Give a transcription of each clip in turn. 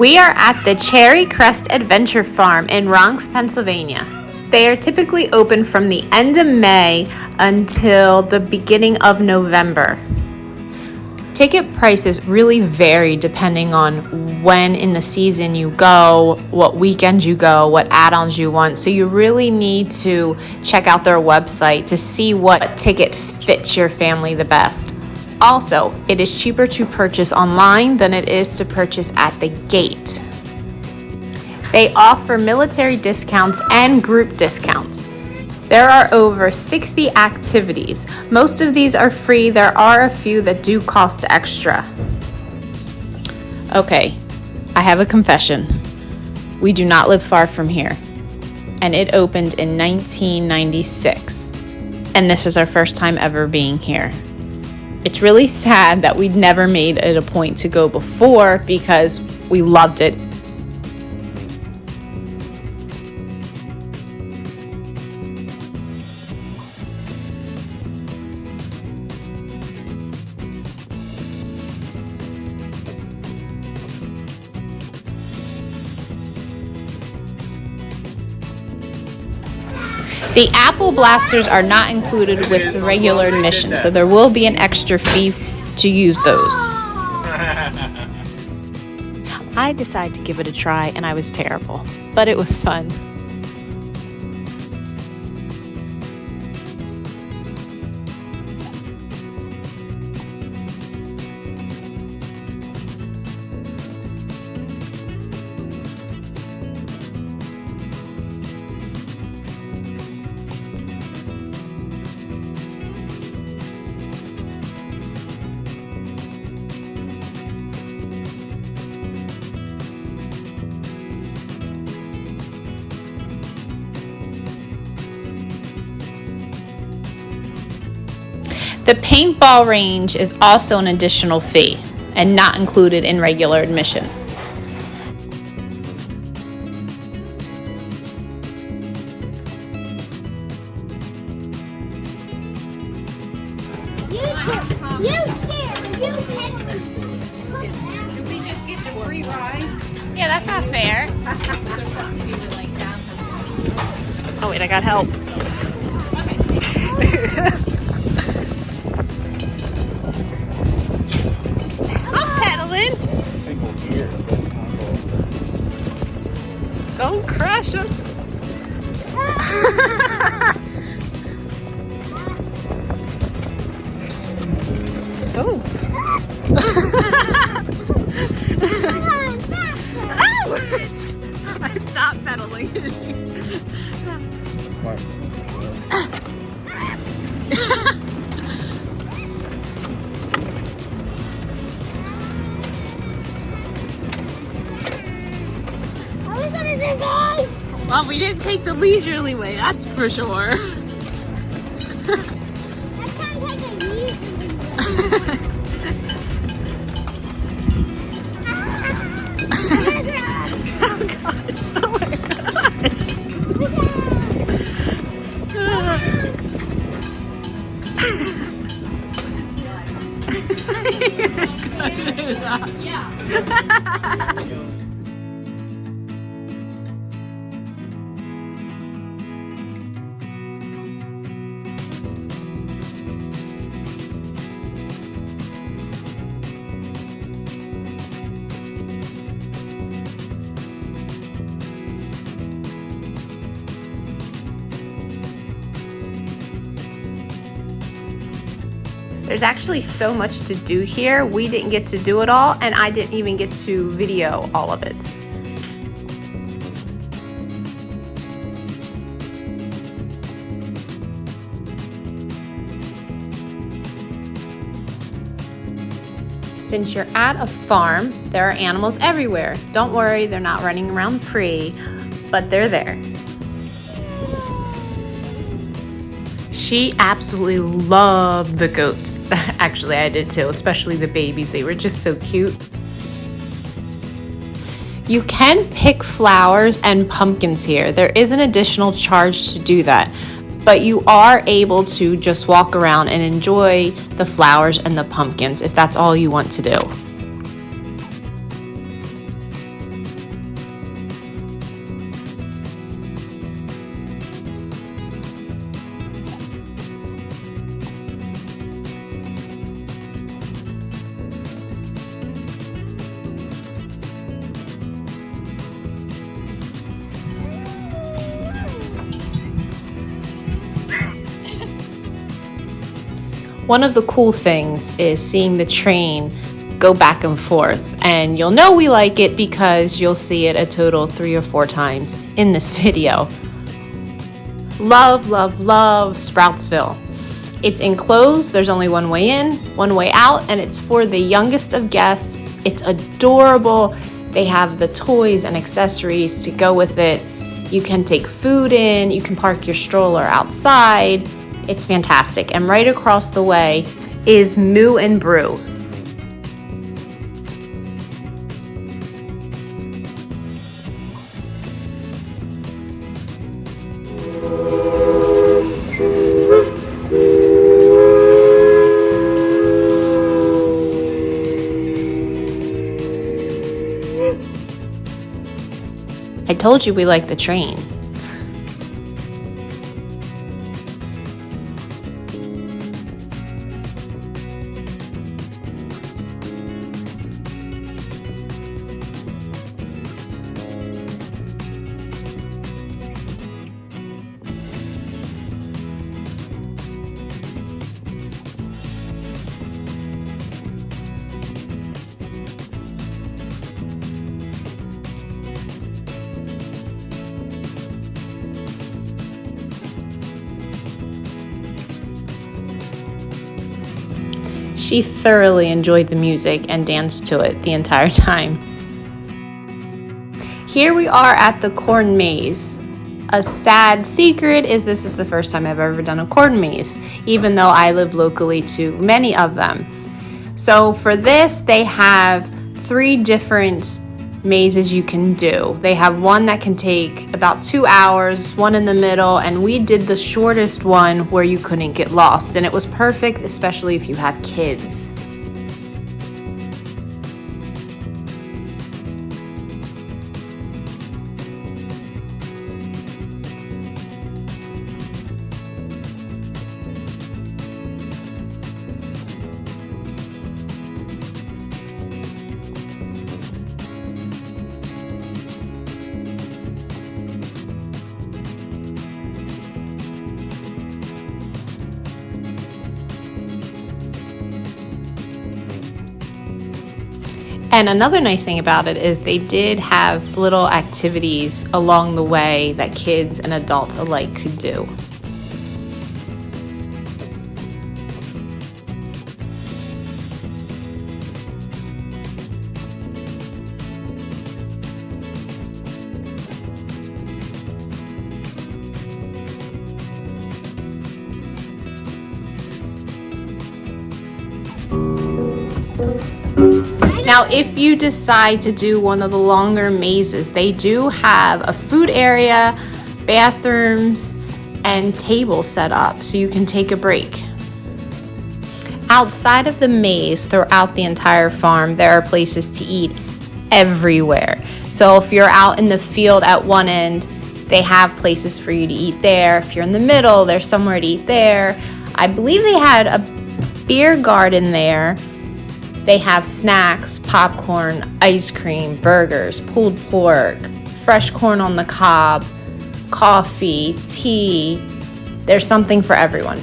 We are at the Crest Adventure Farm in Ronks, Pennsylvania. They are typically open from the end of May until the beginning of November. Ticket prices really vary depending on when in the season you go, what weekend you go, what add-ons you want. So you really need to check out their website to see what ticket fits your family the best. Also, it is cheaper to purchase online than it is to purchase at the gate. They offer military discounts and group discounts. There are over 60 activities. Most of these are free. There are a few that do cost extra. Okay, I have a confession. We do not live far from here, and it opened in 1996, and this is our first time ever being here. It's really sad that we'd never made it a point to go before because we loved it. The apple blasters are not included with the regular admission, so there will be an extra fee to use those. I decided to give it a try and I was terrible, but it was fun. The paintball range is also an additional fee and not included in regular admission. Did we just get the free ride? Yeah, that's not fair. Oh wait, I got help. Single gear, so it's not Don't crash us. Oh. I stopped pedaling. Well, we didn't take the leisurely way, that's for sure. That sounds like a leisurely way. Oh gosh, oh my gosh. Yeah. There's actually so much to do here. We didn't get to do it all, and I didn't even get to video all of it. Since you're at a farm, there are animals everywhere. Don't worry, they're not running around free, but they're there. She absolutely loved the goats. Actually, I did too, especially the babies. They were just so cute. You can pick flowers and pumpkins here. There is an additional charge to do that, but you are able to just walk around and enjoy the flowers and the pumpkins if that's all you want to do. One of the cool things is seeing the train go back and forth, and you'll know we like it because you'll see it a total 3 or 4 times in this video. Love, love, love Sproutsville. It's enclosed, there's only one way in, one way out, and it's for the youngest of guests. It's adorable. They have the toys and accessories to go with it. You can take food in, you can park your stroller outside. It's fantastic. And right across the way is Moo and Brew. I told you we like the train. She thoroughly enjoyed the music and danced to it the entire time. Here we are at the corn maze. A sad secret is this is the first time I've ever done a corn maze, even though I live locally to many of them. So for this, they have 3 different mazes you can do. They have one that can take about 2 hours, one in the middle, and we did the shortest one where you couldn't get lost, and it was perfect, especially if you have kids. And another nice thing about it is they did have little activities along the way that kids and adults alike could do. Now, if you decide to do one of the longer mazes, they do have a food area, bathrooms, and tables set up so you can take a break. Outside of the maze, throughout the entire farm, there are places to eat everywhere. So if you're out in the field at one end, they have places for you to eat there. If you're in the middle, there's somewhere to eat there. I believe they had a beer garden there. They have snacks, popcorn, ice cream, burgers, pulled pork, fresh corn on the cob, coffee, tea. There's something for everyone.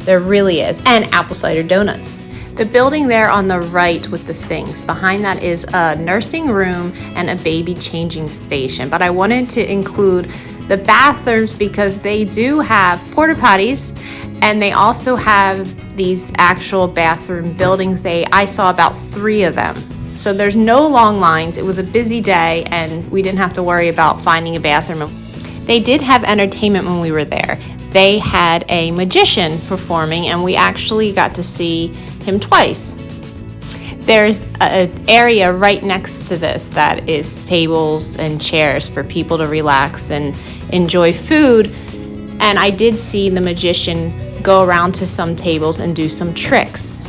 There really is. And apple cider donuts. The building there on the right with the sinks, behind that is a nursing room and a baby changing station. But I wanted to include the bathrooms because they do have porta potties, and they also have these actual bathroom buildings. I saw about 3 of them. So there's no long lines. It was a busy day and we didn't have to worry about finding a bathroom. They did have entertainment when we were there. They had a magician performing and we actually got to see him twice. There's an area right next to this that is tables and chairs for people to relax and enjoy food. And I did see the magician go around to some tables and do some tricks.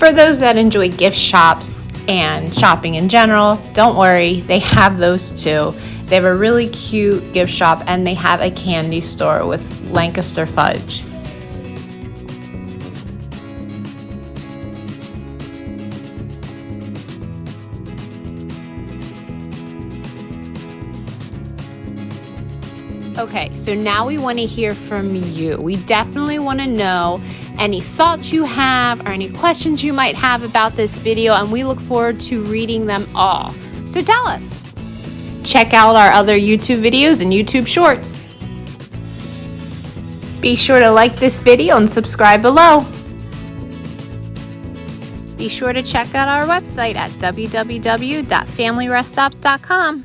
For those that enjoy gift shops and shopping in general, don't worry, they have those too. They have a really cute gift shop and they have a candy store with Lancaster fudge. Okay, so now we want to hear from you. We definitely want to know any thoughts you have or any questions you might have about this video, and we look forward to reading them all. So tell us. Check out our other YouTube videos and YouTube shorts. Be sure to like this video and subscribe below. Be sure to check out our website at www.familyreststops.com.